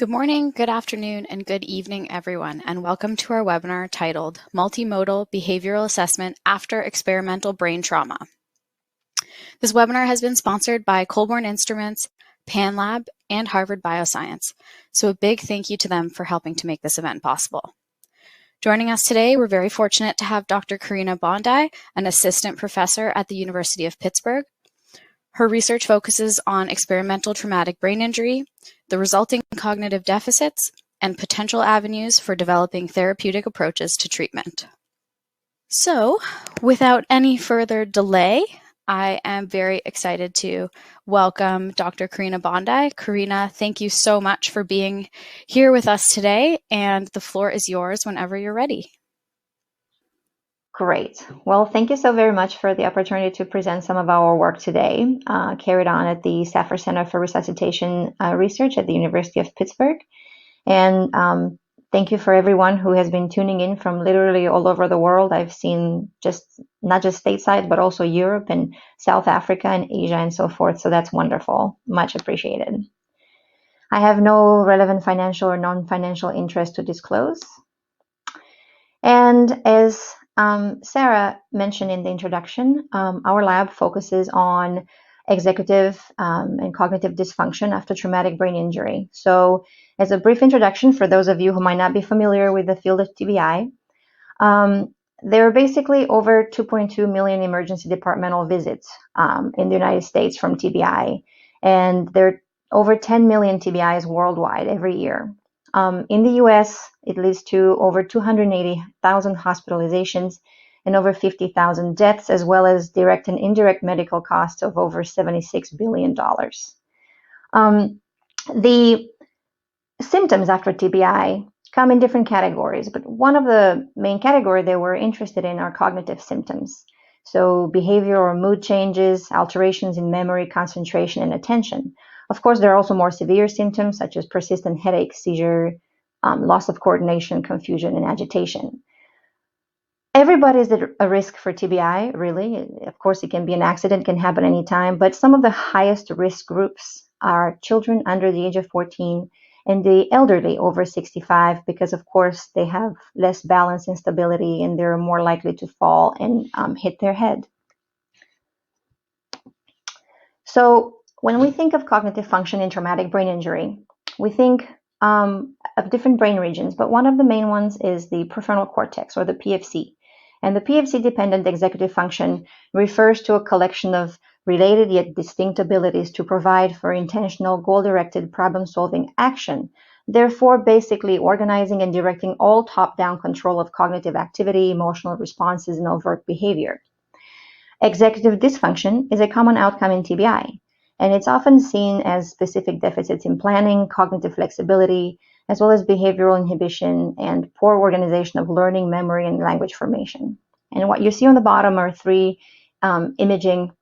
Good morning, good afternoon, and good evening, everyone, and welcome to our webinar titled Multimodal Behavioral Assessment After Experimental Brain Trauma. This webinar has been sponsored by Colborne Instruments, PanLab, and Harvard Bioscience, so a big thank you to them for helping to make this event possible. Joining us today, we're very fortunate to have Dr. Corina Bondi, an assistant professor at the University of Pittsburgh. Her research focuses on experimental traumatic brain injury, the resulting cognitive deficits, and potential avenues for developing therapeutic approaches to treatment. So, without any further delay, I am very excited to welcome Dr. Corina Bondi. Corina, thank you so much for being here with us today, and the floor is yours whenever you're ready. Great. Well, thank you so very much for the opportunity to present some of our work today, carried on at the Stafford Center for Resuscitation Research at the University of Pittsburgh. And thank you for everyone who has been tuning in from literally all over the world. I've seen not just stateside, but also Europe and South Africa and Asia and so forth. So that's wonderful. Much appreciated. I have no relevant financial or non-financial interest to disclose. And as Sarah mentioned in the introduction, our lab focuses on executive and cognitive dysfunction after traumatic brain injury. So as a brief introduction, for those of you who might not be familiar with the field of TBI, there are basically over 2.2 million emergency departmental visits in the United States from TBI, and there are over 10 million TBIs worldwide every year. In the US, it leads to over 280,000 hospitalizations and over 50,000 deaths, as well as direct and indirect medical costs of over $76 billion. The symptoms after TBI come in different categories, but one of the main categories they were interested in are cognitive symptoms. So behavior or mood changes, alterations in memory, concentration, and attention. Of course, there are also more severe symptoms such as persistent headache, seizure, loss of coordination, confusion, and agitation. Everybody is at a risk for TBI, really. Of course, it can be an accident, can happen anytime, but some of the highest risk groups are children under the age of 14 and the elderly over 65, because of course they have less balance and stability and they're more likely to fall and hit their head. So when we think of cognitive function in traumatic brain injury, we think of different brain regions, but one of the main ones is the prefrontal cortex, or the PFC. And the PFC-dependent executive function refers to a collection of related yet distinct abilities to provide for intentional, goal-directed problem-solving action, therefore basically organizing and directing all top-down control of cognitive activity, emotional responses, and overt behavior. Executive dysfunction is a common outcome in TBI, and it's often seen as specific deficits in planning, cognitive flexibility, as well as behavioral inhibition and poor organization of learning, memory, and language formation. And what you see on the bottom are three imaging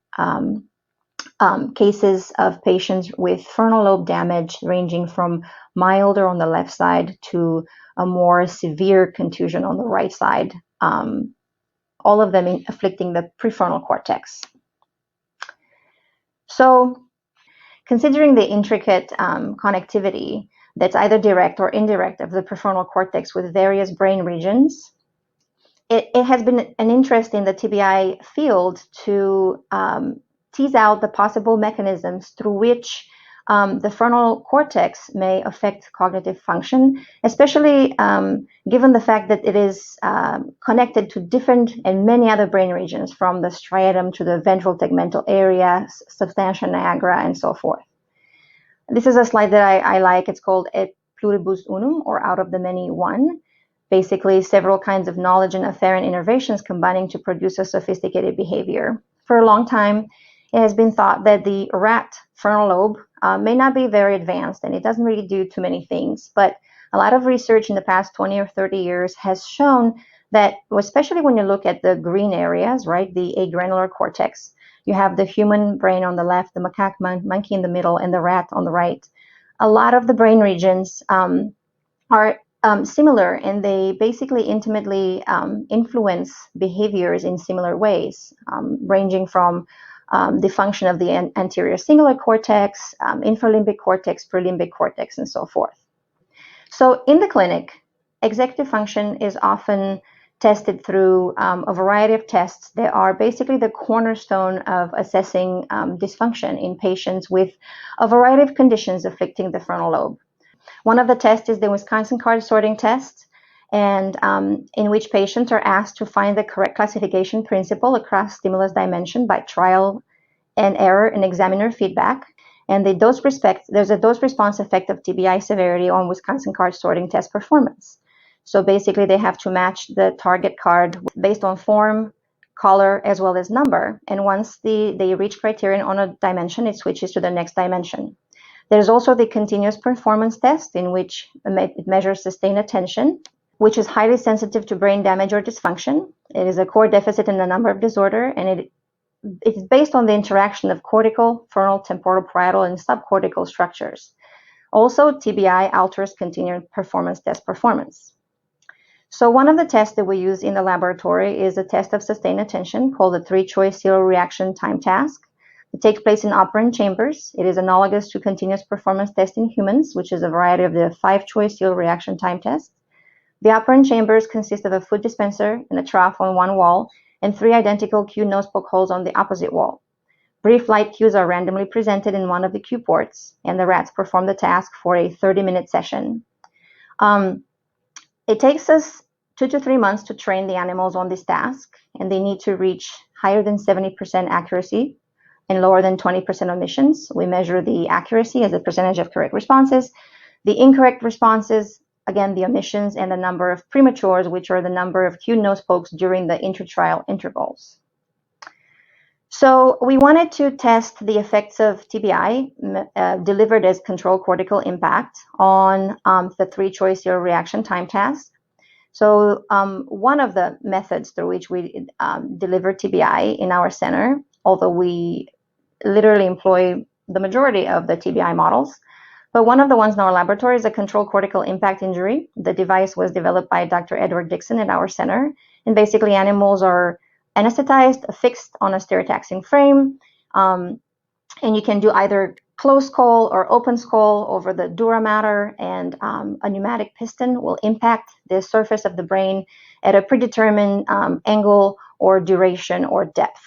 cases of patients with frontal lobe damage, ranging from milder on the left side to a more severe contusion on the right side, all of them afflicting the prefrontal cortex. So, considering the intricate connectivity that's either direct or indirect of the prefrontal cortex with various brain regions, it has been an interest in the TBI field to tease out the possible mechanisms through which the frontal cortex may affect cognitive function, especially given the fact that it is connected to different and many other brain regions, from the striatum to the ventral tegmental area, substantia nigra, and so forth. This is a slide that I like. It's called Et Pluribus Unum, or Out of the Many One. Basically, several kinds of knowledge and afferent innervations combining to produce a sophisticated behavior. For a long time, it has been thought that the rat frontal lobe may not be very advanced, and it doesn't really do too many things. But a lot of research in the past 20 or 30 years has shown that, especially when you look at the green areas, right, the agranular cortex, you have the human brain on the left, the macaque monkey in the middle, and the rat on the right. A lot of the brain regions are similar, and they basically intimately influence behaviors in similar ways, ranging from the function of the anterior cingulate cortex, infralimbic cortex, prelimbic cortex, and so forth. So in the clinic, executive function is often tested through a variety of tests that are basically the cornerstone of assessing dysfunction in patients with a variety of conditions affecting the frontal lobe. One of the tests is the Wisconsin card sorting test, and in which patients are asked to find the correct classification principle across stimulus dimension by trial and error and examiner feedback. And there's a dose-response effect of TBI severity on Wisconsin card sorting test performance. So basically, they have to match the target card based on form, color, as well as number. And once they reach criterion on a dimension, it switches to the next dimension. There's also the continuous performance test, in which it measures sustained attention, which is highly sensitive to brain damage or dysfunction. It is a core deficit in the number of disorder, and it's based on the interaction of cortical, frontal, temporal, parietal, and subcortical structures. Also, TBI alters continuous performance test performance. So one of the tests that we use in the laboratory is a test of sustained attention called the 3-choice serial reaction time task. It takes place in operant chambers. It is analogous to continuous performance test in humans, which is a variety of the 5-choice serial reaction time test. The operant chambers consist of a food dispenser and a trough on one wall, and 3 identical cue nose poke holes on the opposite wall. Brief light cues are randomly presented in one of the cue ports, and the rats perform the task for a 30-minute session. It takes us 2 to 3 months to train the animals on this task, and they need to reach higher than 70% accuracy and lower than 20% omissions. We measure the accuracy as a percentage of correct responses, the incorrect responses, again, the omissions, and the number of prematures, which are the number of cue nose pokes during the intertrial intervals. So we wanted to test the effects of TBI delivered as controlled cortical impact on the 3-choice serial reaction time task. So one of the methods through which we deliver TBI in our center, although we literally employ the majority of the TBI models, but one of the ones in our laboratory is a controlled cortical impact injury. The device was developed by Dr. Edward Dixon at our center, and basically animals are anesthetized, affixed on a stereotaxing frame, and you can do either closed skull or open skull over the dura mater, and a pneumatic piston will impact the surface of the brain at a predetermined angle or duration or depth.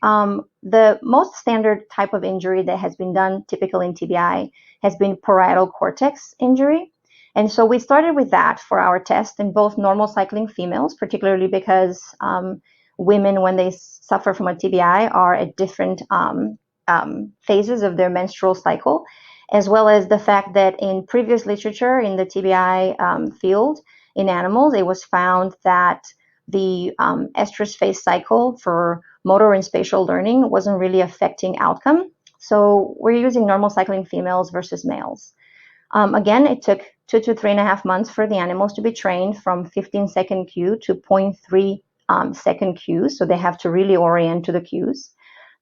The most standard type of injury that has been done typically in TBI has been parietal cortex injury. And so we started with that for our test in both normal cycling females, particularly because women, when they suffer from a TBI, are at different phases of their menstrual cycle, as well as the fact that in previous literature in the TBI field in animals, it was found that the estrus phase cycle for motor and spatial learning wasn't really affecting outcome. So we're using normal cycling females versus males. Again, it took 2 to 3.5 months for the animals to be trained from 15-second cue to 0.3 second cues. So they have to really orient to the cues.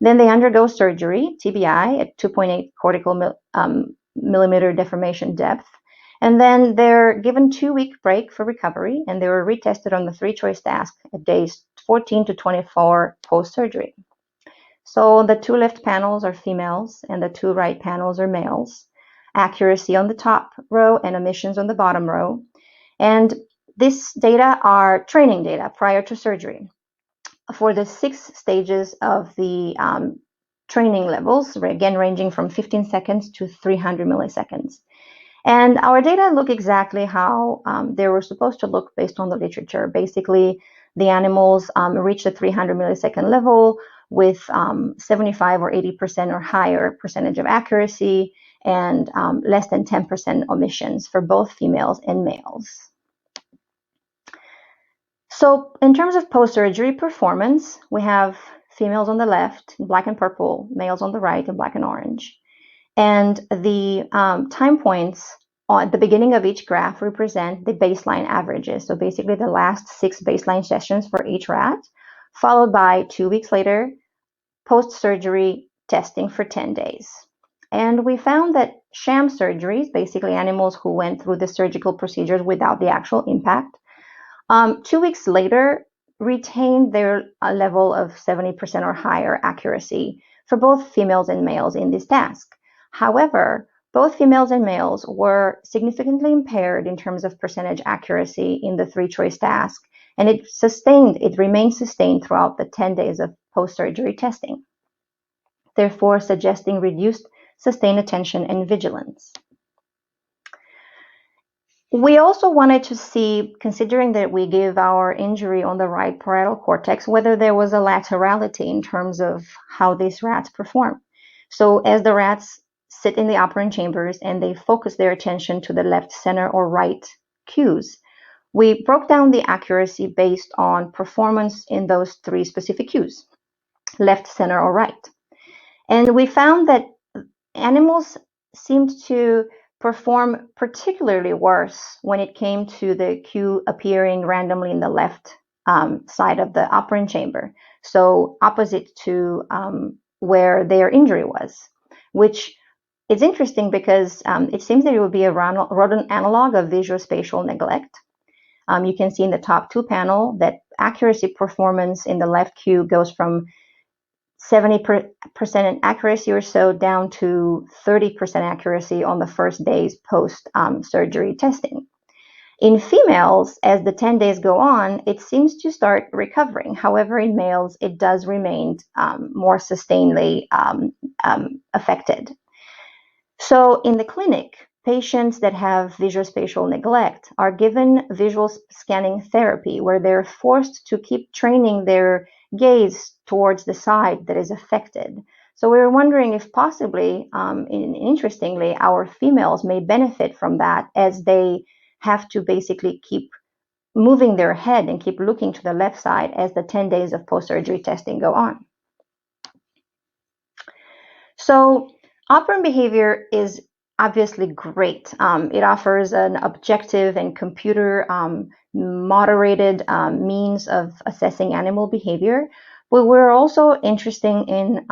Then they undergo surgery, TBI, at 2.8 cortical millimeter deformation depth. And then they're given 2-week break for recovery, and they were retested on the 3-choice task at days 14 to 24 post-surgery. So the 2 left panels are females, and the 2 right panels are males. Accuracy on the top row and omissions on the bottom row. And this data are training data prior to surgery for the 6 stages of the training levels, again ranging from 15 seconds to 300 milliseconds. And our data look exactly how they were supposed to look based on the literature. Basically, the animals reach the 300 millisecond level with 75 or 80% or higher percentage of accuracy and less than 10% omissions for both females and males. So in terms of post-surgery performance, we have females on the left, black and purple, males on the right, in black and orange. And the time points at the beginning of each graph represent the baseline averages. So basically the last 6 baseline sessions for each rat, followed by 2 weeks later, post-surgery testing for 10 days. And we found that sham surgeries, basically animals who went through the surgical procedures without the actual impact, 2 weeks later retained their level of 70% or higher accuracy for both females and males in this task. However, both females and males were significantly impaired in terms of percentage accuracy in the 3-choice task, and it remained sustained throughout the 10 days of post-surgery testing, therefore suggesting reduced sustained attention and vigilance. We also wanted to see, considering that we give our injury on the right parietal cortex, whether there was a laterality in terms of how these rats perform. So as the rats sit in the operant chambers and they focus their attention to the left, center, or right cues, we broke down the accuracy based on performance in those 3 specific cues, left, center, or right. And we found that animals seemed to perform particularly worse when it came to the cue appearing randomly in the left side of the operant chamber, so opposite to where their injury was, which is interesting because it seems that it would be a rodent analog of visuospatial neglect. You can see in the top 2 panel that accuracy performance in the left cue goes from 70% accuracy or so down to 30% accuracy on the first days post-surgery testing. In females, as the 10 days go on, it seems to start recovering. However, in males, it does remain more sustainedly affected. So in the clinic, patients that have visuospatial neglect are given visual scanning therapy, where they're forced to keep training their gaze towards the side that is affected. So we were wondering if possibly, interestingly, our females may benefit from that, as they have to basically keep moving their head and keep looking to the left side as the 10 days of post-surgery testing go on. So operant behavior is obviously great. It offers an objective and computer moderated means of assessing animal behavior, but we're also interested in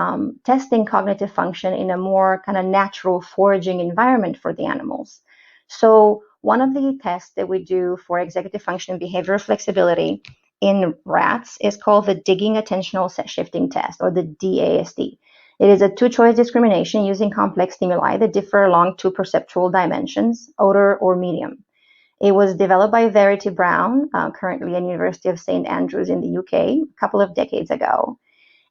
testing cognitive function in a more kind of natural foraging environment for the animals. So one of the tests that we do for executive function and behavioral flexibility in rats is called the digging attentional set shifting test, or the dAST. It is a 2-choice discrimination using complex stimuli that differ along 2 perceptual dimensions, odor or medium. It was developed by Verity Brown, currently at University of St. Andrews in the UK, a couple of decades ago.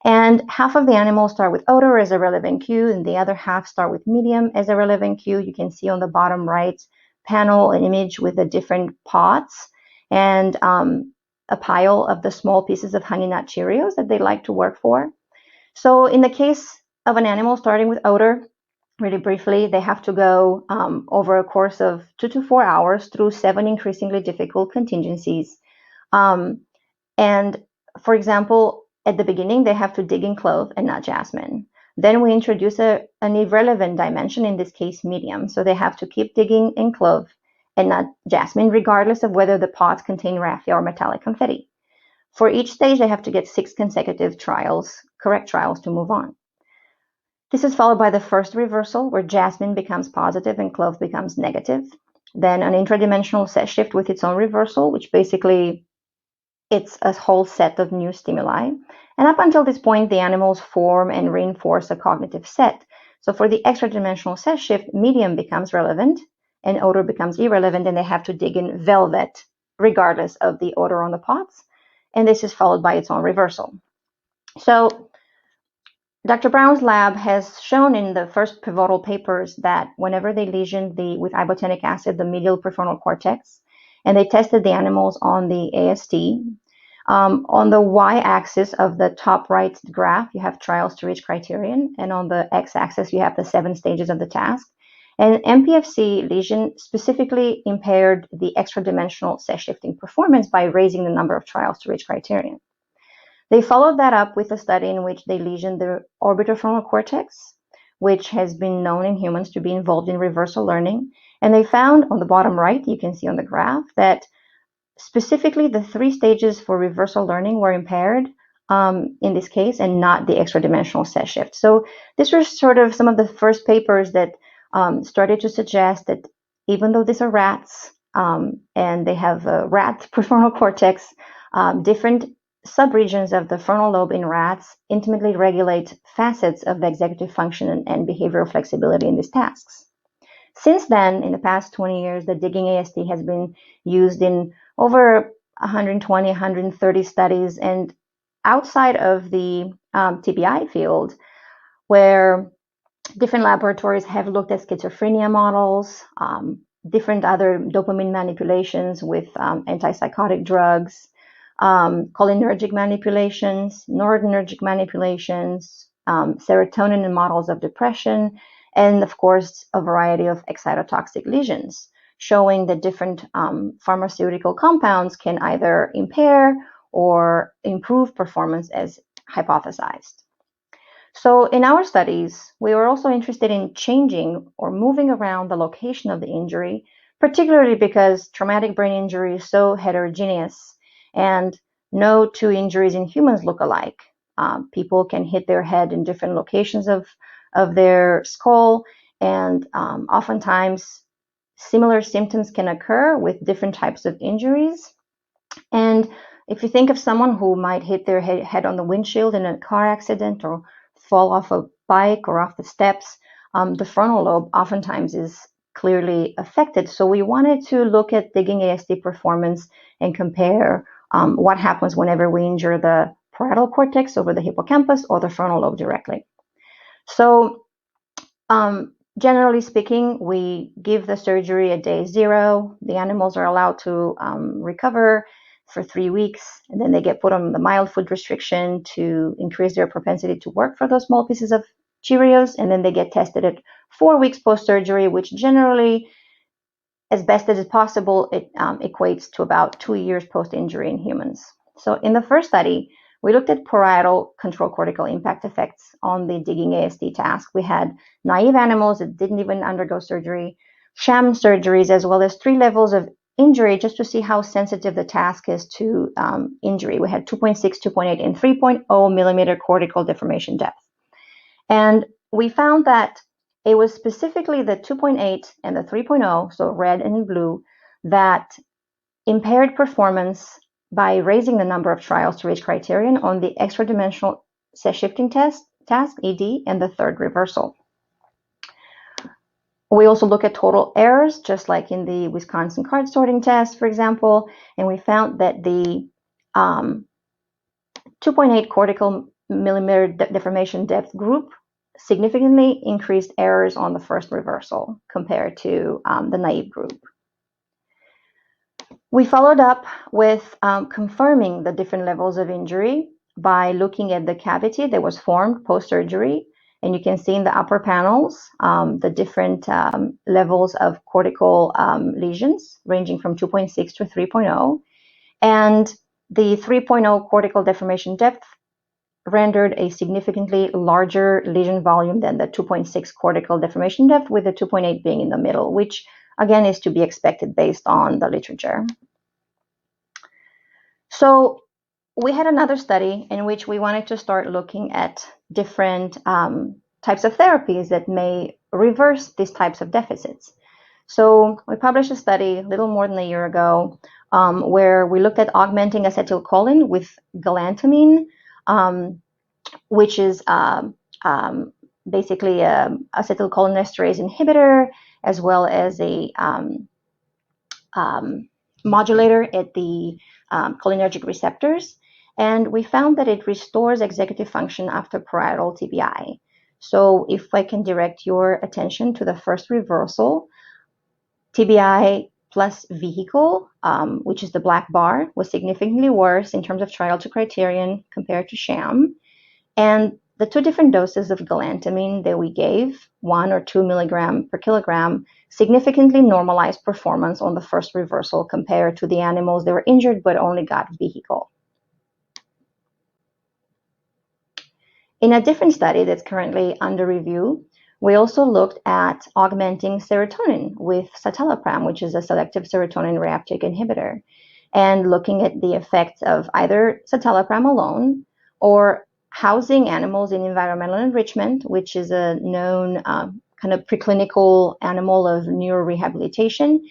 And half of the animals start with odor as a relevant cue, and the other half start with medium as a relevant cue. You can see on the bottom right panel an image with the different pots and a pile of the small pieces of Honey Nut Cheerios that they like to work for. So in the case of an animal starting with odor, really briefly, they have to go over a course of 2 to 4 hours through 7 increasingly difficult contingencies. And for example, at the beginning, they have to dig in clove and not jasmine. Then we introduce an irrelevant dimension, in this case, medium. So they have to keep digging in clove and not jasmine, regardless of whether the pots contain raffia or metallic confetti. For each stage, they have to get 6 consecutive trials, correct trials, to move on. This is followed by the first reversal, where jasmine becomes positive and clove becomes negative. Then an intradimensional set shift with its own reversal, which basically it's a whole set of new stimuli. And up until this point, the animals form and reinforce a cognitive set. So for the extra-dimensional set shift, medium becomes relevant and odor becomes irrelevant, and they have to dig in velvet, regardless of the odor on the pots. And this is followed by its own reversal. So Dr. Brown's lab has shown in the first pivotal papers that whenever they lesioned with ibotenic acid the medial prefrontal cortex, and they tested the animals on the AST, on the y-axis of the top right graph, you have trials to reach criterion, and on the x-axis, you have the 7 stages of the task. And MPFC lesion specifically impaired the extra-dimensional set shifting performance by raising the number of trials to reach criterion. They followed that up with a study in which they lesioned the orbitofrontal cortex, which has been known in humans to be involved in reversal learning. And they found on the bottom right, you can see on the graph, that specifically the 3 stages for reversal learning were impaired in this case, and not the extra-dimensional set shift. So this was sort of some of the first papers that started to suggest that even though these are rats and they have a rat prefrontal cortex, different subregions of the frontal lobe in rats intimately regulate facets of the executive function and behavioral flexibility in these tasks. Since then, in the past 20 years, the digging AST has been used in over 120, 130 studies, and outside of the TBI field, where different laboratories have looked at schizophrenia models, different other dopamine manipulations with antipsychotic drugs, cholinergic manipulations, noradrenergic manipulations, serotonin in models of depression, and of course, a variety of excitotoxic lesions, showing that different pharmaceutical compounds can either impair or improve performance as hypothesized. So in our studies, we were also interested in changing or moving around the location of the injury, particularly because traumatic brain injury is so heterogeneous and no two injuries in humans look alike. People can hit their head in different locations of their skull, and oftentimes similar symptoms can occur with different types of injuries. And if you think of someone who might hit their head on the windshield in a car accident or fall off a bike or off the steps, the frontal lobe oftentimes is clearly affected. So we wanted to look at digging AST performance and compare what happens whenever we injure the parietal cortex over the hippocampus or the frontal lobe directly. So generally speaking, we give the surgery at day 0. The animals are allowed to recover for 3 weeks, and then they get put on the mild food restriction to increase their propensity to work for those small pieces of Cheerios, and then they get tested at 4 weeks post-surgery, which generally, as best as possible, it equates to about 2 years post-injury in humans. So in the first study, we looked at parietal control cortical impact effects on the digging AST task. We had naive animals that didn't even undergo surgery, sham surgeries, as well as 3 levels of injury just to see how sensitive the task is to injury. We had 2.6, 2.8, and 3.0 millimeter cortical deformation depth. And we found that it was specifically the 2.8 and the 3.0, so red and blue, that impaired performance by raising the number of trials to reach criterion on the extra-dimensional set shifting task, ED, and the third reversal. We also look at total errors, just like in the Wisconsin card sorting test, for example, and we found that the 2.8 cortical millimeter deformation depth group significantly increased errors on the first reversal compared to the naive group. We followed up with confirming the different levels of injury by looking at the cavity that was formed post-surgery. And you can see in the upper panels the different levels of cortical lesions ranging from 2.6 to 3.0. And the 3.0 cortical deformation depth rendered a significantly larger lesion volume than the 2.6 cortical deformation depth, with the 2.8 being in the middle, which again is to be expected based on the literature. So we had another study in which we wanted to start looking at different types of therapies that may reverse these types of deficits. So we published a study a little more than a year ago where we looked at augmenting acetylcholine with galantamine, which is basically an acetylcholinesterase inhibitor, as well as a modulator at the cholinergic receptors. And we found that it restores executive function after parietal TBI. So if I can direct your attention to the first reversal, TBI plus vehicle, which is the black bar, was significantly worse in terms of trial to criterion compared to sham. And the 2 different doses of galantamine that we gave, 1 or 2 milligram per kilogram, significantly normalized performance on the first reversal compared to the animals that were injured but only got vehicle. In a different study that's currently under review, we also looked at augmenting serotonin with citalopram, which is a selective serotonin reuptake inhibitor, and looking at the effects of either citalopram alone or housing animals in environmental enrichment, which is a known kind of preclinical animal of neurorehabilitation,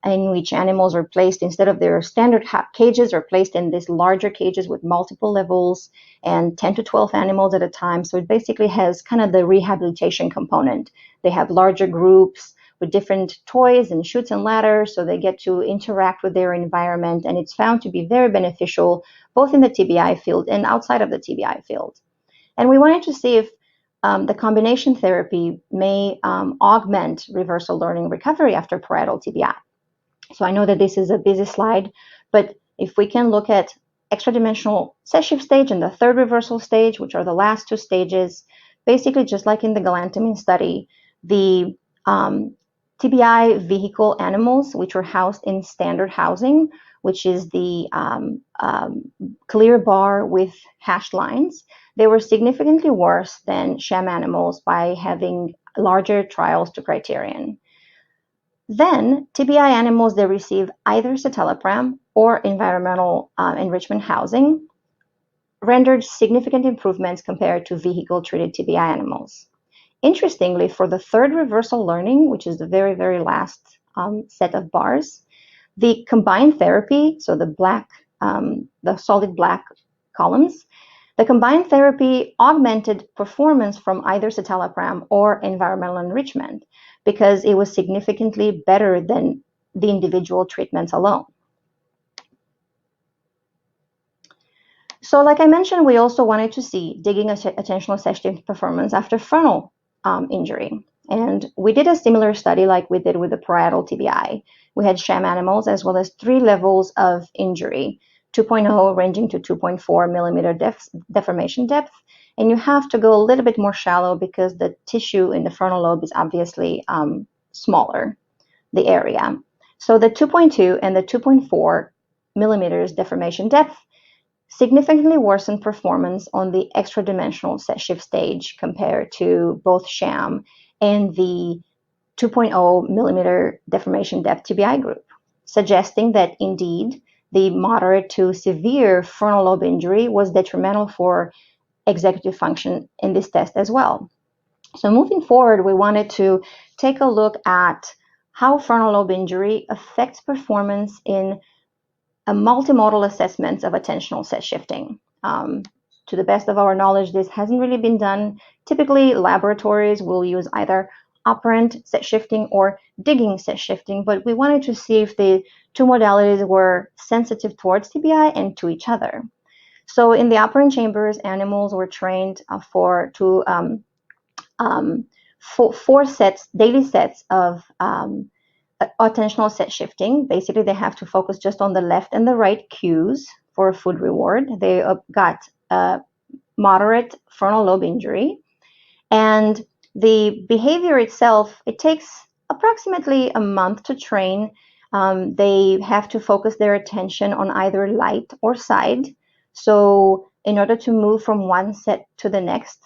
in which animals are placed, instead of their standard cages, are placed in these larger cages with multiple levels and 10 to 12 animals at a time. So it basically has kind of the rehabilitation component. They have larger groups with different toys and chutes and ladders, so they get to interact with their environment, and it's found to be very beneficial both in the TBI field and outside of the TBI field. And we wanted to see if the combination therapy may augment reversal learning recovery after parietal TBI. So I know that this is a busy slide, but if we can look at extradimensional set shift stage and the third reversal stage, which are the last two stages, basically just like in the Galantamine study, the TBI vehicle animals, which were housed in standard housing, which is the clear bar with hashed lines, they were significantly worse than sham animals by having larger trials to Criterion. Then TBI animals, they receive either citalopram or environmental enrichment housing, rendered significant improvements compared to vehicle-treated TBI animals. Interestingly, for the third reversal learning, which is the very, very last set of bars, the combined therapy, so the solid black columns, the combined therapy augmented performance from either citalopram or environmental enrichment because it was significantly better than the individual treatments alone. So like I mentioned, we also wanted to see digging attentional set performance after frontal injury. And we did a similar study like we did with the parietal TBI. We had sham animals as well as 3 levels of injury, 2.0 ranging to 2.4 millimeter deformation depth. And you have to go a little bit more shallow because the tissue in the frontal lobe is obviously smaller, the area. So the 2.2 and the 2.4 millimeters deformation depth significantly worsened performance on the extradimensional set shift stage compared to both sham and the 2.0 millimeter deformation depth TBI group, suggesting that indeed the moderate to severe frontal lobe injury was detrimental for executive function in this test as well. So moving forward, we wanted to take a look at how frontal lobe injury affects performance in a multimodal assessment of attentional set shifting. To the best of our knowledge, this hasn't really been done. Typically, laboratories will use either operant set shifting or digging set shifting, but we wanted to see if the two modalities were sensitive towards TBI and to each other. So in the operant chambers, animals were trained for 4 daily sets of attentional set shifting. Basically, they have to focus just on the left and the right cues for a food reward. They got moderate frontal lobe injury. And the behavior itself, it takes approximately a month to train. They have to focus their attention on either light or side. So in order to move from one set to the next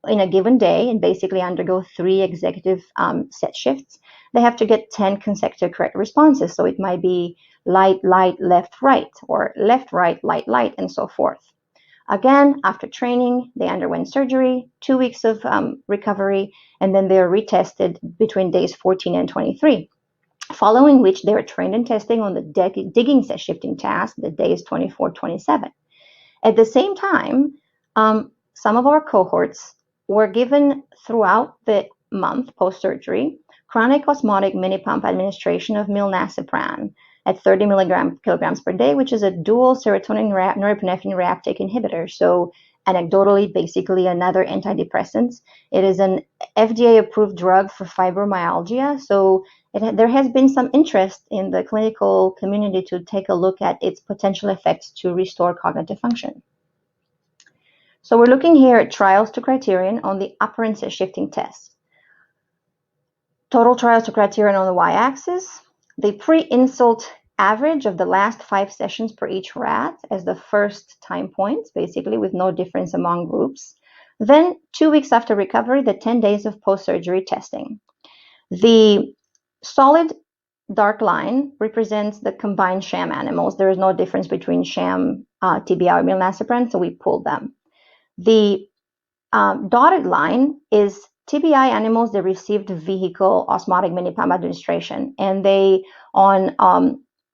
in a given day and basically undergo 3 executive set shifts, they have to get 10 consecutive correct responses. So it might be light, light, left, right, or left, right, light, light, and so forth. Again, after training, they underwent surgery, 2 weeks of recovery, and then they're retested between days 14 and 23, following which they are trained and testing on the digging set shifting task, the days 24, 27. At the same time, some of our cohorts were given throughout the month post-surgery chronic osmotic mini pump administration of milnacipran at 30 kilograms per day, which is a dual serotonin norepinephrine reuptake inhibitor. So anecdotally, basically another antidepressant. It is an FDA-approved drug for fibromyalgia. So there has been some interest in the clinical community to take a look at its potential effects to restore cognitive function. So we're looking here at trials to Criterion on the operant set shifting test. Total trials to Criterion on the y-axis, the pre-insult average of the last 5 sessions per each rat as the first time points, basically with no difference among groups. Then 2 weeks after recovery, the 10 days of post-surgery testing. The solid dark line represents the combined sham animals. There is no difference between sham, TBI, or milnacipran, so we pulled them. The dotted line is TBI animals that received vehicle osmotic mini pump administration, and they, on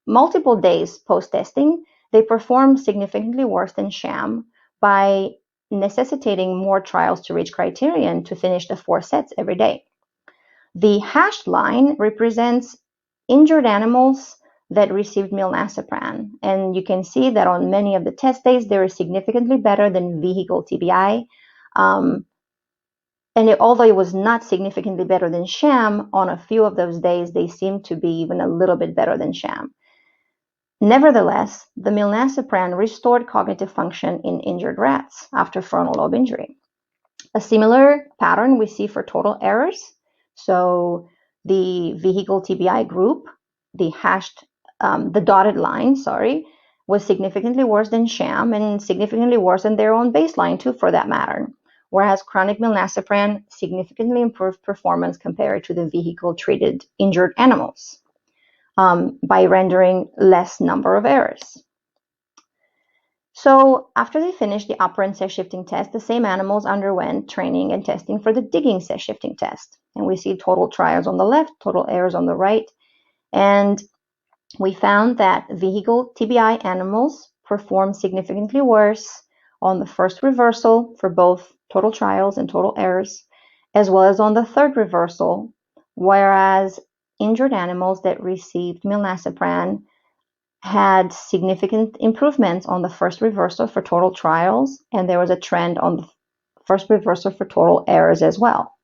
multiple days post-testing, they perform significantly worse than sham by necessitating more trials to reach Criterion to finish the 4 sets every day. The hashed line represents injured animals that received milnacipran. And you can see that on many of the test days, they were significantly better than vehicle TBI. Although it was not significantly better than sham, on a few of those days, they seemed to be even a little bit better than sham. Nevertheless, the milnacipran restored cognitive function in injured rats after frontal lobe injury. A similar pattern we see for total errors. So the vehicle TBI group, the dotted line, was significantly worse than sham and significantly worse than their own baseline too, for that matter. Whereas chronic milnacipran significantly improved performance compared to the vehicle-treated injured animals by rendering less number of errors. So after they finished the operant set shifting test, the same animals underwent training and testing for the digging set shifting test. And we see total trials on the left, total errors on the right. And we found that vehicle TBI animals performed significantly worse on the first reversal for both total trials and total errors, as well as on the third reversal, whereas injured animals that received milnacipran had significant improvements on the first reversal for total trials, and there was a trend on the first reversal for total errors as well.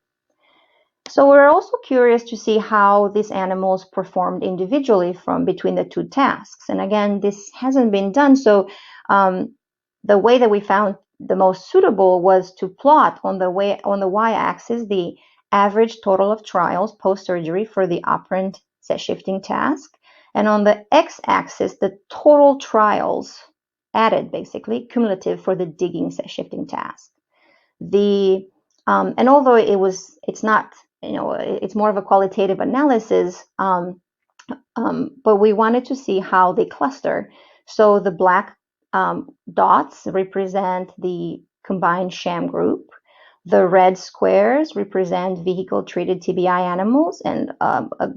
So we're also curious to see how these animals performed individually from between the two tasks. And again, this hasn't been done. So the way that we found the most suitable was to plot on the y-axis the average total of trials post-surgery for the operant set shifting task, and on the x-axis the total trials added, basically cumulative, for the digging set shifting task. And although it's not, it's more of a qualitative analysis, but we wanted to see how they cluster. So the black dots represent the combined sham group. The red squares represent vehicle-treated TBI animals, and a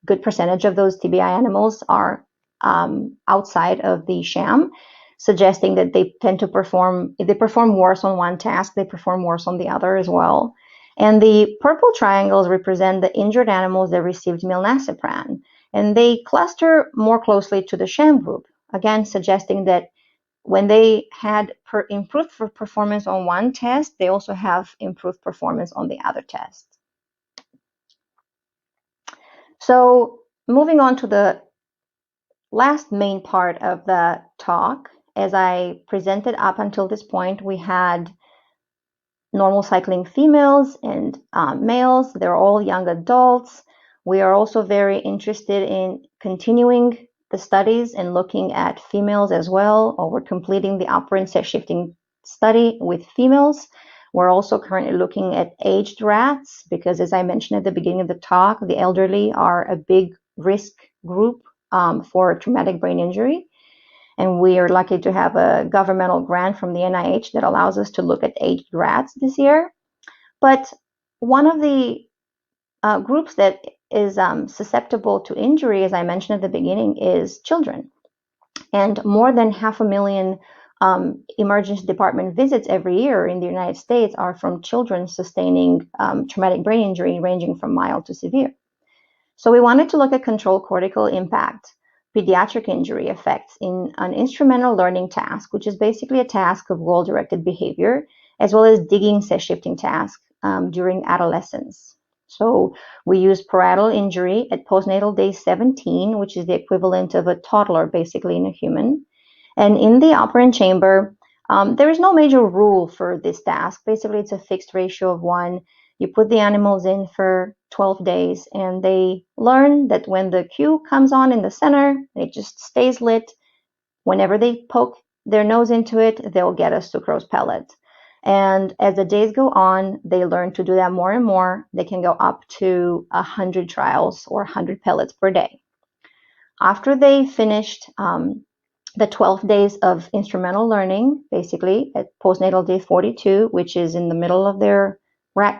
good percentage of those TBI animals are outside of the sham, suggesting that they tend to perform worse on one task, they perform worse on the other as well. And the purple triangles represent the injured animals that received milnacipran, and they cluster more closely to the sham group, again suggesting that when they had improved performance on one test, they also have improved performance on the other test. So moving on to the last main part of the talk, as I presented up until this point, we had normal cycling females and males. They're all young adults. We are also very interested in continuing the studies and looking at females as well, or we're completing the operant set shifting study with females. We're also currently looking at aged rats because, as I mentioned at the beginning of the talk, the elderly are a big risk group for traumatic brain injury. And we are lucky to have a governmental grant from the NIH that allows us to look at aged rats this year. But one of the groups that is susceptible to injury, as I mentioned at the beginning, is children. And more than 500,000 emergency department visits every year in the United States are from children sustaining traumatic brain injury ranging from mild to severe. So we wanted to look at controlled cortical impact pediatric injury effects in an instrumental learning task, which is basically a task of goal-directed behavior, as well as digging set shifting task during adolescence. So we use parietal injury at postnatal day 17, which is the equivalent of a toddler basically in a human. And in the operant chamber, there is no major rule for this task. Basically, it's a fixed ratio of 1. You put the animals in for 12 days, and they learn that when the cue comes on in the center, it just stays lit. Whenever they poke their nose into it, they'll get a sucrose pellet. And as the days go on, they learn to do that more and more. They can go up to 100 trials or 100 pellets per day. After they finished the 12 days of instrumental learning, basically at postnatal day 42, which is in the middle of their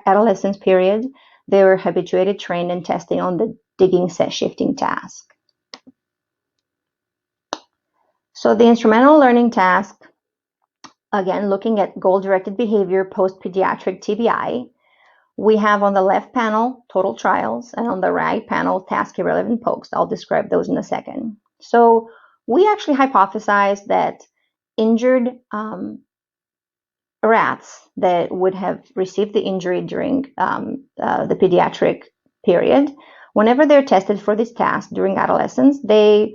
adolescence period, they were habituated, trained, and testing on the digging set shifting task. So the instrumental learning task, again, looking at goal-directed behavior post-pediatric TBI, We have on the left panel total trials, and on the right panel task-irrelevant pokes. I'll describe those in a second. So we actually hypothesized that injured rats that would have received the injury during the pediatric period, whenever they're tested for this task during adolescence, they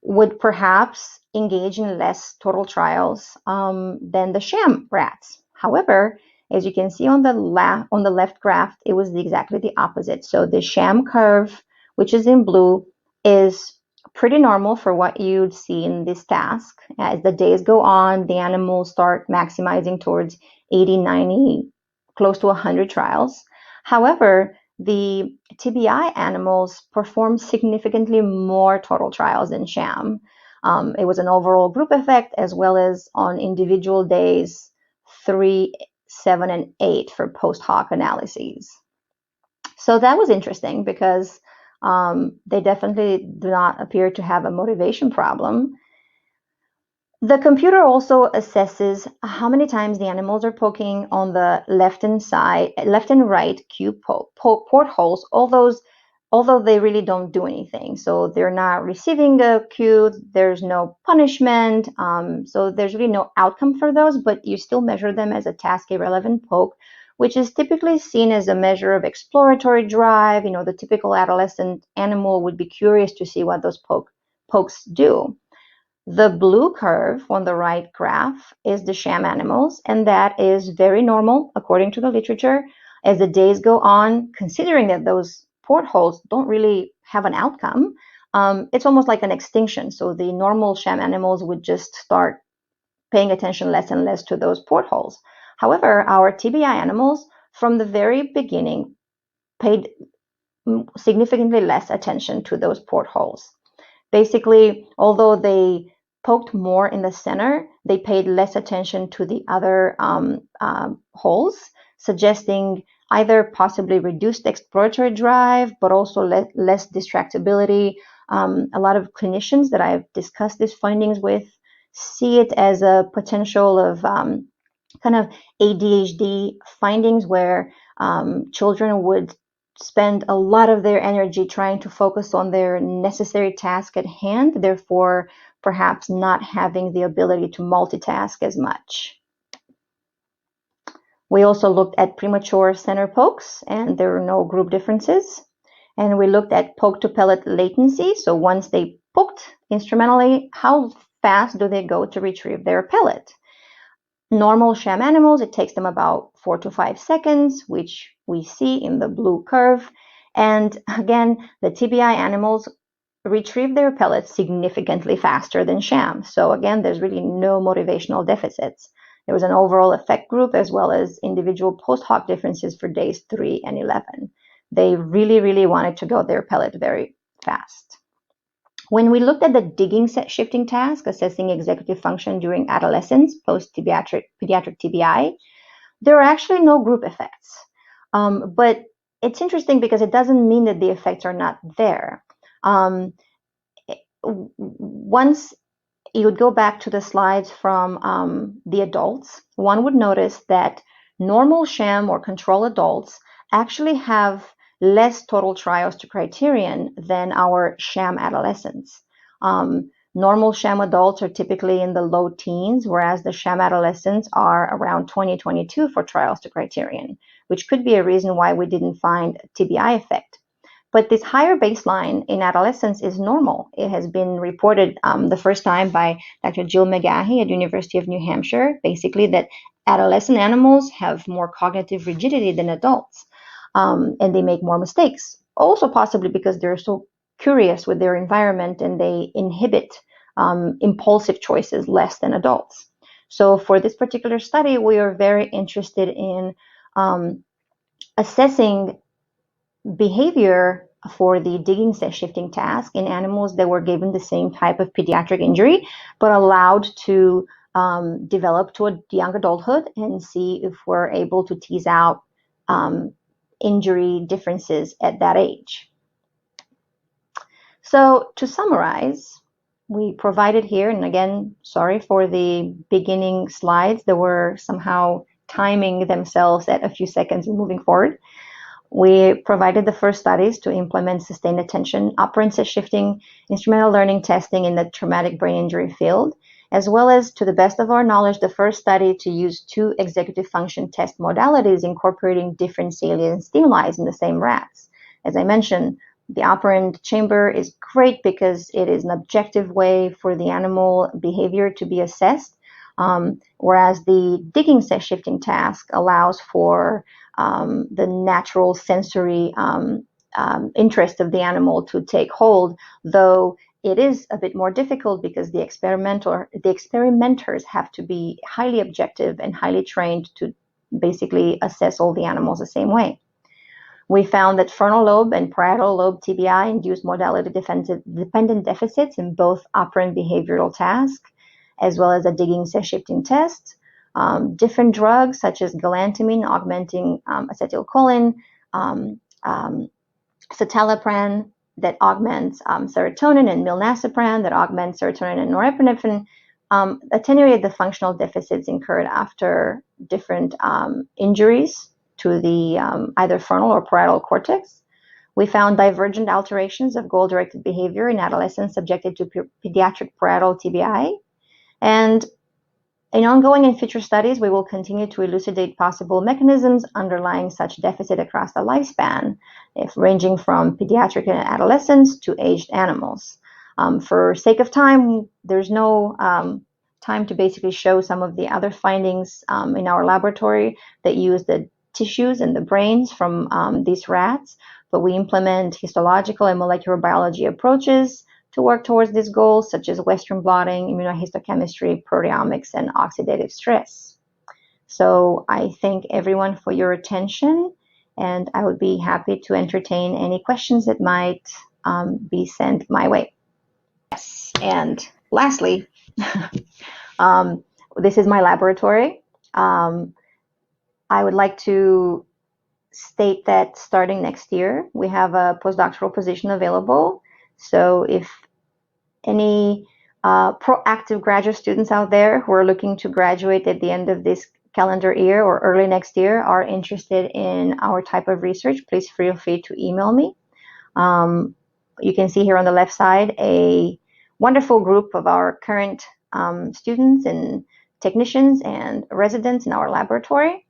would perhaps engage in less total trials than the sham rats. However, as you can see on the left graph, it was exactly the opposite. So the sham curve, which is in blue, is pretty normal for what you'd see in this task. As the days go on, the animals start maximizing towards 80, 90, close to 100 trials. However, the TBI animals performed significantly more total trials than sham. It was an overall group effect as well as on individual days 3, 7, and 8 for post hoc analyses. So that was interesting because they definitely do not appear to have a motivation problem. The computer also assesses how many times the animals are poking on the left and right cube portholes, although they really don't do anything. So they're not receiving a cue, there's no punishment, so there's really no outcome for those, but you still measure them as a task-irrelevant poke, which is typically seen as a measure of exploratory drive. The typical adolescent animal would be curious to see what those pokes do. The blue curve on the right graph is the sham animals, and that is very normal according to the literature. As the days go on, considering that those portholes don't really have an outcome, it's almost like an extinction. So the normal sham animals would just start paying attention less and less to those portholes. However, our TBI animals from the very beginning paid significantly less attention to those portholes. Basically, although they poked more in the center, they paid less attention to the other holes, suggesting either possibly reduced exploratory drive, but also less distractibility. A lot of clinicians that I've discussed these findings with see it as a potential of kind of ADHD findings where children would spend a lot of their energy trying to focus on their necessary task at hand, therefore perhaps not having the ability to multitask as much. We also looked at premature center pokes, and there were no group differences. And we looked at poke to pellet latency. So once they poked instrumentally, how fast do they go to retrieve their pellet? Normal sham animals, it takes them about 4 to 5 seconds, which we see in the blue curve. And again, the TBI animals retrieve their pellets significantly faster than sham. So again, there's really no motivational deficits. There was an overall effect group as well as individual post hoc differences for days 3 and 11. They really, really wanted to go their pellet very fast. When we looked at the digging set shifting task, assessing executive function during adolescence, post-pediatric TBI, there are actually no group effects. But it's interesting because it doesn't mean that the effects are not there. Once you would go back to the slides from the adults, one would notice that normal sham or control adults actually have less total trials to Criterion than our sham adolescents. Normal sham adults are typically in the low teens, whereas the sham adolescents are around 20-22 for trials to Criterion, which could be a reason why we didn't find a TBI effect. But this higher baseline in adolescence is normal. It has been reported the first time by Dr. Jill McGahey at University of New Hampshire, basically that adolescent animals have more cognitive rigidity than adults, and they make more mistakes. Also possibly because they're so curious with their environment and they inhibit impulsive choices less than adults. So for this particular study, we are very interested in assessing behavior for the digging set shifting task in animals that were given the same type of pediatric injury, but allowed to develop to a young adulthood and see if we're able to tease out injury differences at that age. So to summarize, we provided here, and again, sorry for the beginning slides that were somehow timing themselves at a few seconds and moving forward. We provided the first studies to implement sustained attention, operant set shifting, instrumental learning testing in the traumatic brain injury field, as well as, to the best of our knowledge, the first study to use 2 executive function test modalities incorporating different salient stimuli in the same rats. As I mentioned, the operant chamber is great because it is an objective way for the animal behavior to be assessed, whereas the digging set shifting task allows for the natural sensory interest of the animal to take hold, though it is a bit more difficult because the experimenters have to be highly objective and highly trained to basically assess all the animals the same way. We found that frontal lobe and parietal lobe TBI induced modality-dependent deficits in both operant behavioral tasks, as well as a digging set shifting test. Different drugs such as galantamine, augmenting acetylcholine, citalopram that augments serotonin, and milnacipran that augments serotonin and norepinephrine attenuated the functional deficits incurred after different injuries to the either frontal or parietal cortex. We found divergent alterations of goal-directed behavior in adolescents subjected to pediatric parietal TBI. And in ongoing and future studies, we will continue to elucidate possible mechanisms underlying such deficit across the lifespan, ranging from pediatric and adolescents to aged animals. For sake of time, there's no time to basically show some of the other findings in our laboratory that use the tissues and the brains from these rats, but we implement histological and molecular biology approaches to work towards these goals, such as Western blotting, immunohistochemistry, proteomics, and oxidative stress. So I thank everyone for your attention, and I would be happy to entertain any questions that might be sent my way. Yes, and lastly, this is my laboratory. I would like to state that starting next year, we have a postdoctoral position available. So if any proactive graduate students out there who are looking to graduate at the end of this calendar year or early next year are interested in our type of research, please feel free to email me. You can see here on the left side a wonderful group of our current students and technicians and residents in our laboratory.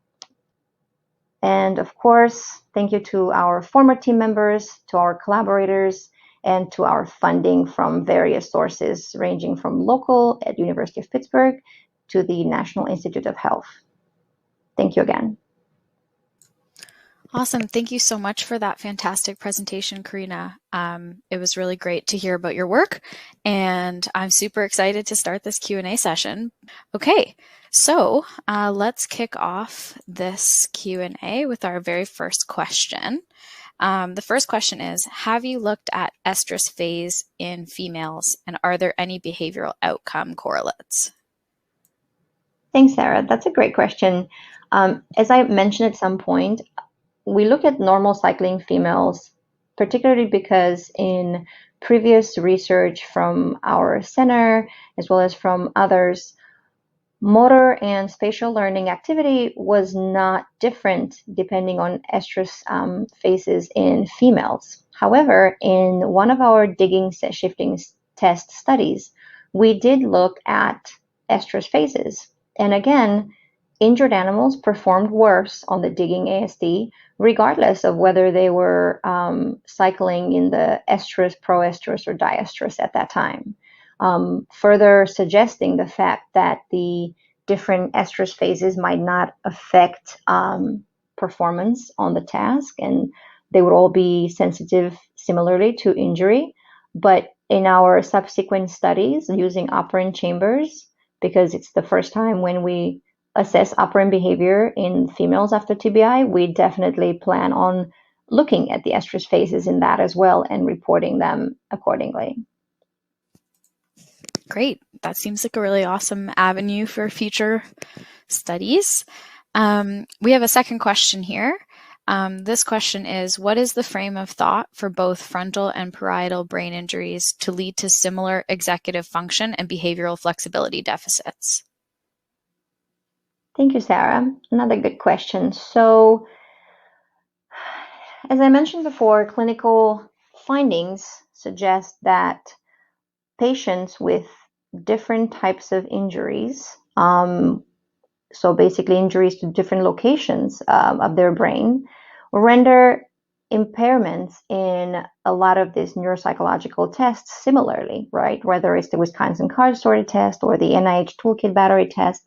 And of course, thank you to our former team members, to our collaborators, and to our funding from various sources, ranging from local at University of Pittsburgh to the National Institute of Health. Thank you again. Awesome. Thank you so much for that fantastic presentation, Corina. It was really great to hear about your work, and I'm super excited to start this Q&A session. Okay, so let's kick off this Q&A with our very first question. The first question is, have you looked at estrus phase in females, and are there any behavioral outcome correlates? Thanks, Sarah. That's a great question. As I mentioned at some point, we look at normal cycling females, particularly because in previous research from our center, as well as from others, motor and spatial learning activity was not different depending on estrus phases in females. However, in one of our digging shifting test studies, we did look at estrus phases. And again, injured animals performed worse on the digging AST, regardless of whether they were cycling in the estrus, proestrus, or diestrus at that time. Further suggesting the fact that the different estrus phases might not affect performance on the task, and they would all be sensitive similarly to injury. But in our subsequent studies using operant chambers, because it's the first time when we assess operant behavior in females after TBI, we definitely plan on looking at the estrus phases in that as well and reporting them accordingly. Great. That seems like a really awesome avenue for future studies. We have a second question here. This question is, what is the frame of thought for both frontal and parietal brain injuries to lead to similar executive function and behavioral flexibility deficits? Thank you, Sarah. Another good question. So, as I mentioned before, clinical findings suggest that patients with different types of injuries, so basically injuries to different locations of their brain, render impairments in a lot of these neuropsychological tests similarly, right? Whether it's the Wisconsin card sorted test or the NIH toolkit battery test,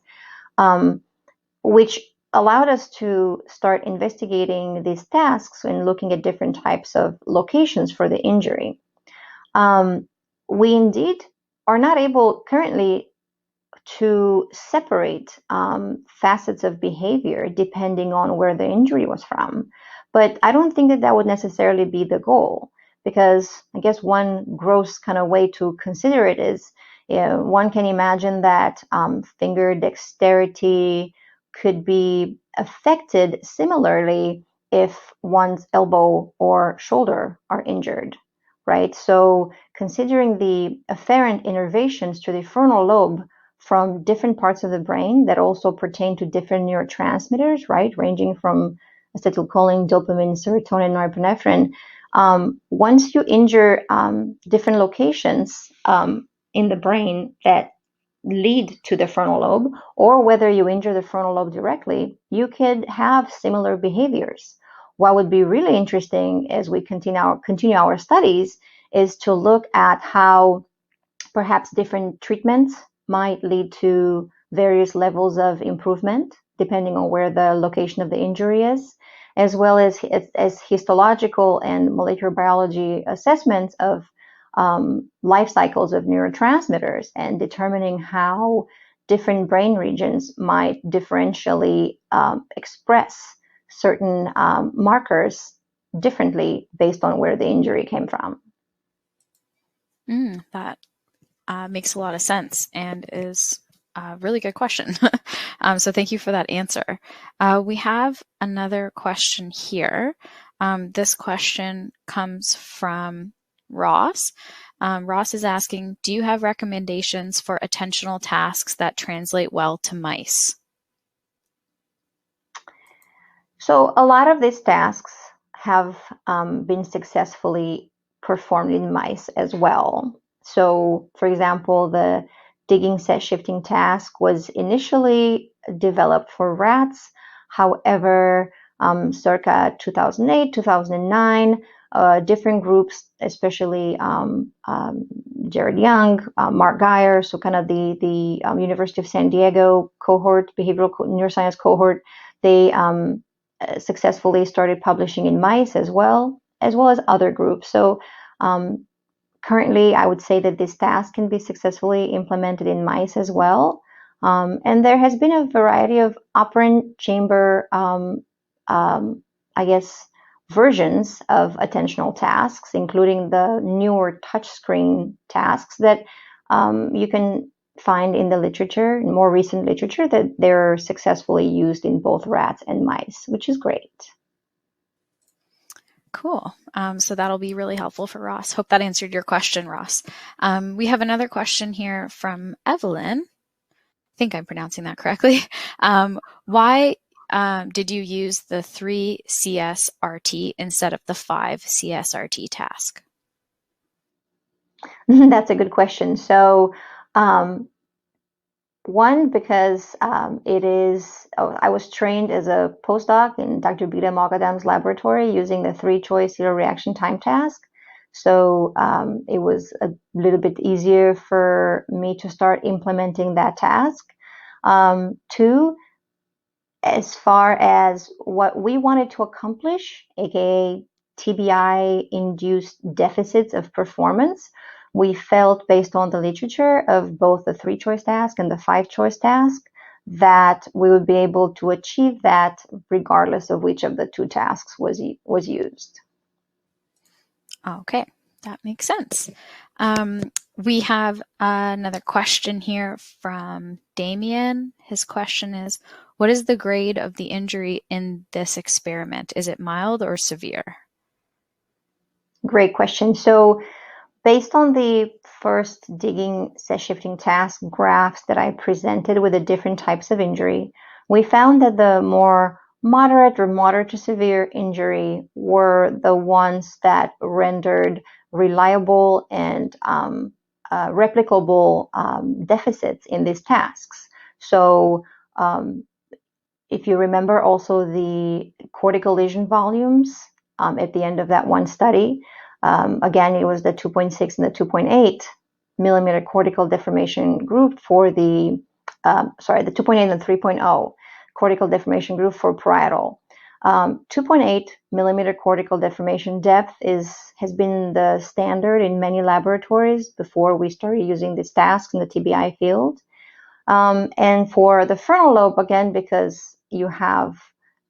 which allowed us to start investigating these tasks and looking at different types of locations for the injury. We indeed are not able currently to separate facets of behavior depending on where the injury was from. But I don't think that that would necessarily be the goal, because I guess one gross kind of way to consider it is, one can imagine that finger dexterity could be affected similarly if one's elbow or shoulder are injured, right? So considering the afferent innervations to the frontal lobe from different parts of the brain that also pertain to different neurotransmitters, right, ranging from acetylcholine, dopamine, serotonin, norepinephrine. Once you injure different locations in the brain that lead to the frontal lobe, or whether you injure the frontal lobe directly, you could have similar behaviors. What would be really interesting as we continue our studies is to look at how perhaps different treatments might lead to various levels of improvement depending on where the location of the injury is, as well as histological and molecular biology assessments of life cycles of neurotransmitters and determining how different brain regions might differentially express certain markers differently based on where the injury came from. That makes a lot of sense and is a really good question. So thank you for that answer. We have another question here. This question comes from Ross. Ross is asking, do you have recommendations for attentional tasks that translate well to mice? So a lot of these tasks have been successfully performed in mice as well. So, for example, the digging set shifting task was initially developed for rats. However, circa 2008, 2009, different groups, especially Jared Young, Mark Geyer, so kind of the University of San Diego cohort, behavioral neuroscience cohort, they successfully started publishing in mice as well as other groups. So currently, I would say that this task can be successfully implemented in mice as well. And there has been a variety of operant chamber, I guess, versions of attentional tasks, including the newer touchscreen tasks that you can find in the literature, in more recent literature, that they're successfully used in both rats and mice, which is great. Cool. So that'll be really helpful for Ross. Hope that answered your question, Ross. We have another question here from Evelyn. I think I'm pronouncing that correctly. Why did you use the 3 CSRT instead of the 5 CSRT task? That's a good question. So one, because I was trained as a postdoc in Dr. Bida Moghadam's laboratory using the 3-choice serial reaction time task. So it was a little bit easier for me to start implementing that task. 2, as far as what we wanted to accomplish, aka TBI-induced deficits of performance, we felt, based on the literature of both the 3-choice task and the 5-choice task, that we would be able to achieve that regardless of which of the 2 tasks was used. Okay, that makes sense. We have another question here from Damien. His question is, what is the grade of the injury in this experiment? Is it mild or severe? Great question. So based on the first digging set shifting task graphs that I presented with the different types of injury, we found that the more moderate or moderate to severe injury were the ones that rendered reliable and replicable deficits in these tasks. So if you remember also the cortical lesion volumes at the end of that one study, again, it was the 2.6 and the 2.8 millimeter cortical deformation group for the 2.8 and the 3.0 cortical deformation group for parietal. 2.8 millimeter cortical deformation depth has been the standard in many laboratories before we started using these tasks in the TBI field. And for the frontal lobe, again, because you have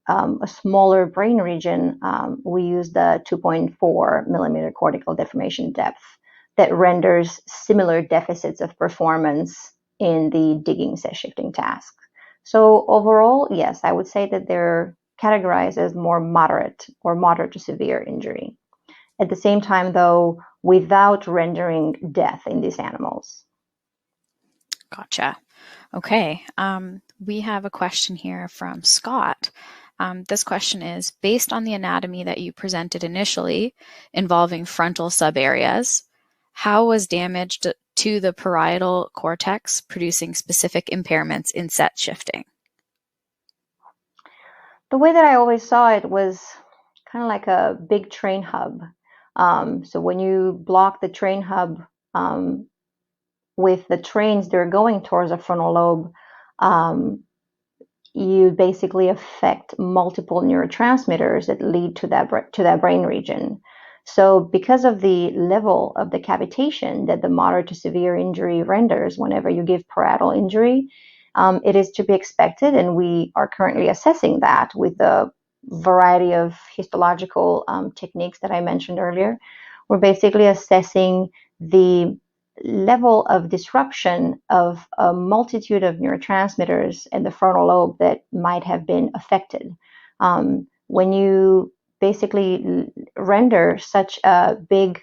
a smaller brain region, we use the 2.4 millimeter cortical deformation depth that renders similar deficits of performance in the digging set shifting task. So overall, yes, I would say that they're categorized as more moderate or moderate to severe injury. At the same time, though, without rendering death in these animals. Gotcha. Okay. We have a question here from Scott. This question is, based on the anatomy that you presented initially involving frontal subareas, how was damage to the parietal cortex producing specific impairments in set shifting? The way that I always saw it was kind of like a big train hub. So when you block the train hub with the trains that are going towards the frontal lobe, you basically affect multiple neurotransmitters that lead to that brain region. So because of the level of the cavitation that the moderate to severe injury renders whenever you give parietal injury, it is to be expected, and we are currently assessing that with the variety of histological techniques that I mentioned earlier. We're basically assessing the level of disruption of a multitude of neurotransmitters in the frontal lobe that might have been affected. When you basically render such a big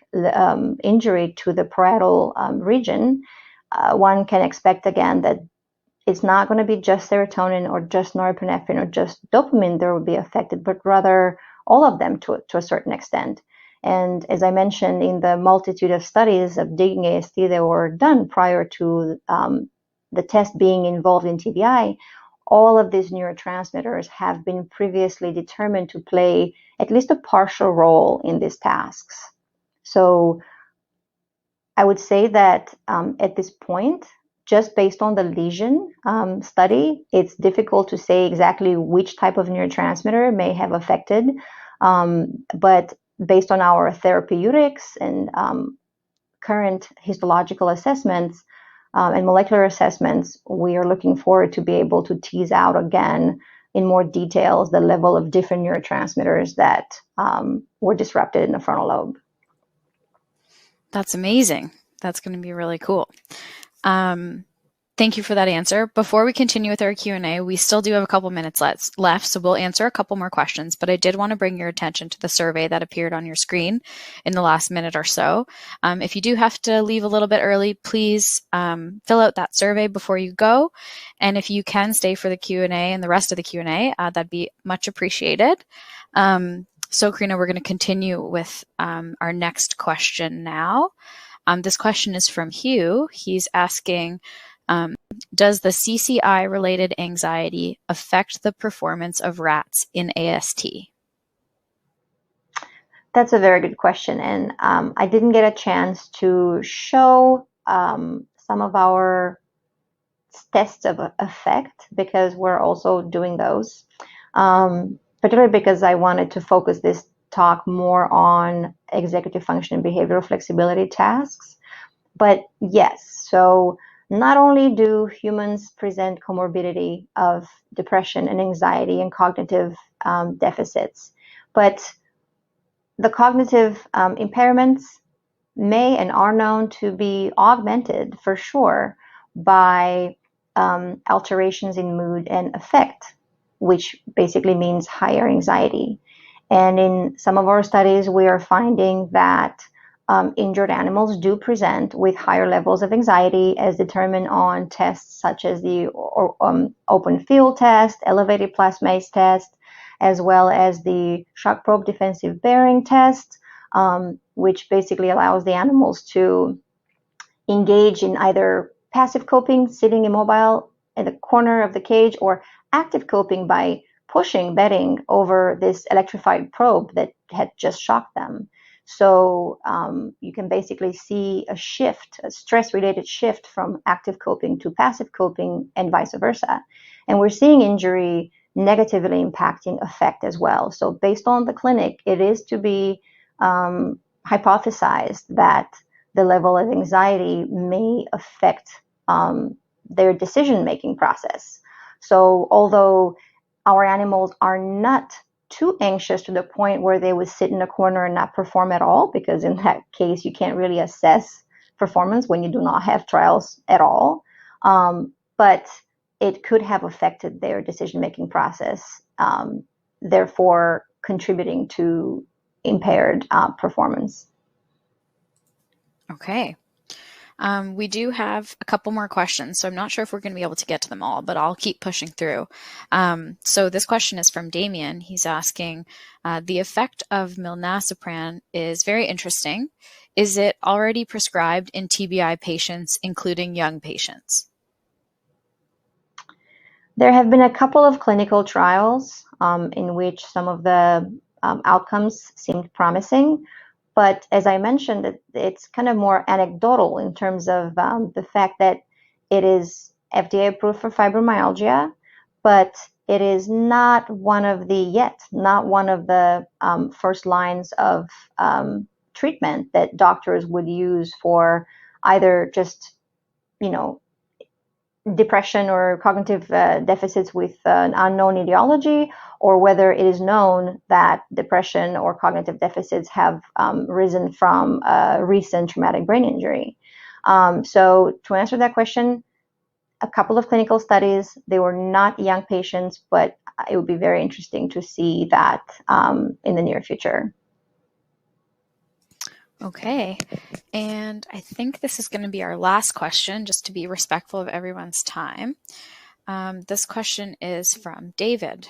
injury to the parietal region, one can expect again that it's not going to be just serotonin or just norepinephrine or just dopamine that will be affected, but rather all of them to a certain extent. And as I mentioned, in the multitude of studies of digging AST that were done prior to the test being involved in TBI, all of these neurotransmitters have been previously determined to play at least a partial role in these tasks. So I would say that at this point, just based on the lesion study, it's difficult to say exactly which type of neurotransmitter may have affected, but based on our therapeutics and current histological assessments and molecular assessments, we are looking forward to be able to tease out again in more details the level of different neurotransmitters that were disrupted in the frontal lobe. That's amazing. That's going to be really cool. Thank you for that answer. Before we continue with our Q&A, we still do have a couple minutes left, so we'll answer a couple more questions, but I did want to bring your attention to the survey that appeared on your screen in the last minute or so. If you do have to leave a little bit early, please fill out that survey before you go, and if you can stay for the Q&A and the rest of the Q&A, that'd be much appreciated. So, Corina, we're going to continue with our next question now. This question is from Hugh. He's asking, does the CCI-related anxiety affect the performance of rats in AST? That's a very good question, and I didn't get a chance to show some of our tests of effect because we're also doing those, particularly because I wanted to focus this talk more on executive function and behavioral flexibility tasks. But yes, so not only do humans present comorbidity of depression and anxiety and cognitive deficits, but the cognitive impairments may and are known to be augmented for sure by alterations in mood and affect, which basically means higher anxiety. And in some of our studies, we are finding that injured animals do present with higher levels of anxiety as determined on tests such as the open field test, elevated plasmase test, as well as the shock probe defensive bearing test, which basically allows the animals to engage in either passive coping, sitting immobile in the corner of the cage, or active coping by pushing bedding over this electrified probe that had just shocked them. So you can basically see a shift, a stress-related shift from active coping to passive coping and vice versa. And we're seeing injury negatively impacting affect as well. So based on the clinic, it is to be hypothesized that the level of anxiety may affect their decision-making process. So although our animals are not too anxious to the point where they would sit in a corner and not perform at all, because in that case, you can't really assess performance when you do not have trials at all. But it could have affected their decision-making process, therefore contributing to impaired performance. Okay. We do have a couple more questions, so I'm not sure if we're going to be able to get to them all, but I'll keep pushing through. So this question is from Damien. He's asking, the effect of milnacipran is very interesting. Is it already prescribed in TBI patients, including young patients? There have been a couple of clinical trials in which some of the outcomes seemed promising. But as I mentioned, it's kind of more anecdotal in terms of the fact that it is FDA approved for fibromyalgia, but it is not one of the first lines of treatment that doctors would use for either just, depression or cognitive deficits with an unknown etiology, or whether it is known that depression or cognitive deficits have risen from a recent traumatic brain injury. So to answer that question, a couple of clinical studies, they were not young patients, but it would be very interesting to see that in the near future. Okay, and I think this is going to be our last question, just to be respectful of everyone's time. This question is from David.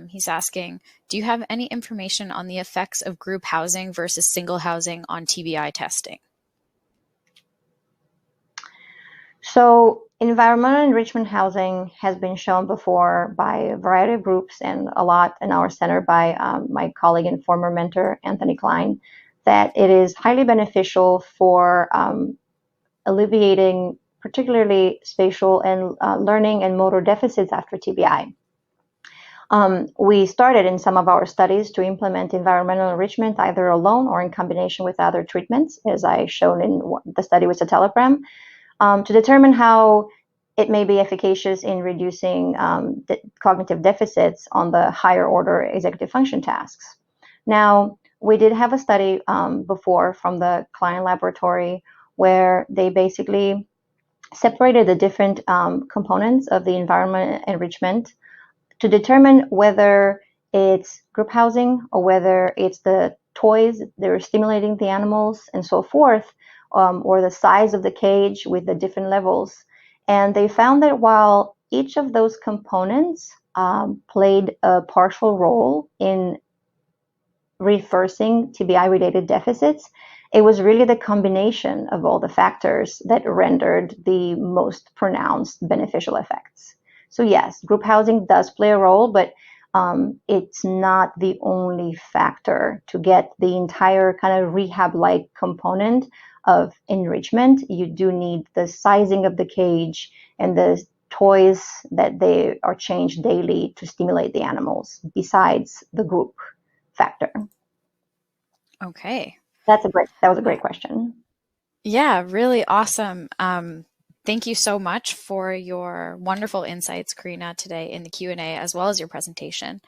He's asking, do you have any information on the effects of group housing versus single housing on TBI testing? So environmental enrichment housing has been shown before by a variety of groups and a lot in our center by my colleague and former mentor, Anthony Klein, that it is highly beneficial for alleviating particularly spatial and learning and motor deficits after TBI. We started in some of our studies to implement environmental enrichment either alone or in combination with other treatments, as I shown in the study with citalopram, to determine how it may be efficacious in reducing cognitive deficits on the higher order executive function tasks. Now, we did have a study before from the Klein laboratory where they basically separated the different components of the environment enrichment to determine whether it's group housing or whether it's the toys that are stimulating the animals and so forth, or the size of the cage with the different levels. And they found that while each of those components played a partial role in reversing TBI-related deficits, it was really the combination of all the factors that rendered the most pronounced beneficial effects. So yes, group housing does play a role, but it's not the only factor to get the entire kind of rehab-like component of enrichment. You do need the sizing of the cage and the toys that they are changed daily to stimulate the animals, besides the group factor. Okay. That was a great question. Yeah, really awesome. Thank you so much for your wonderful insights, Corina, today in the Q&A, as well as your presentation.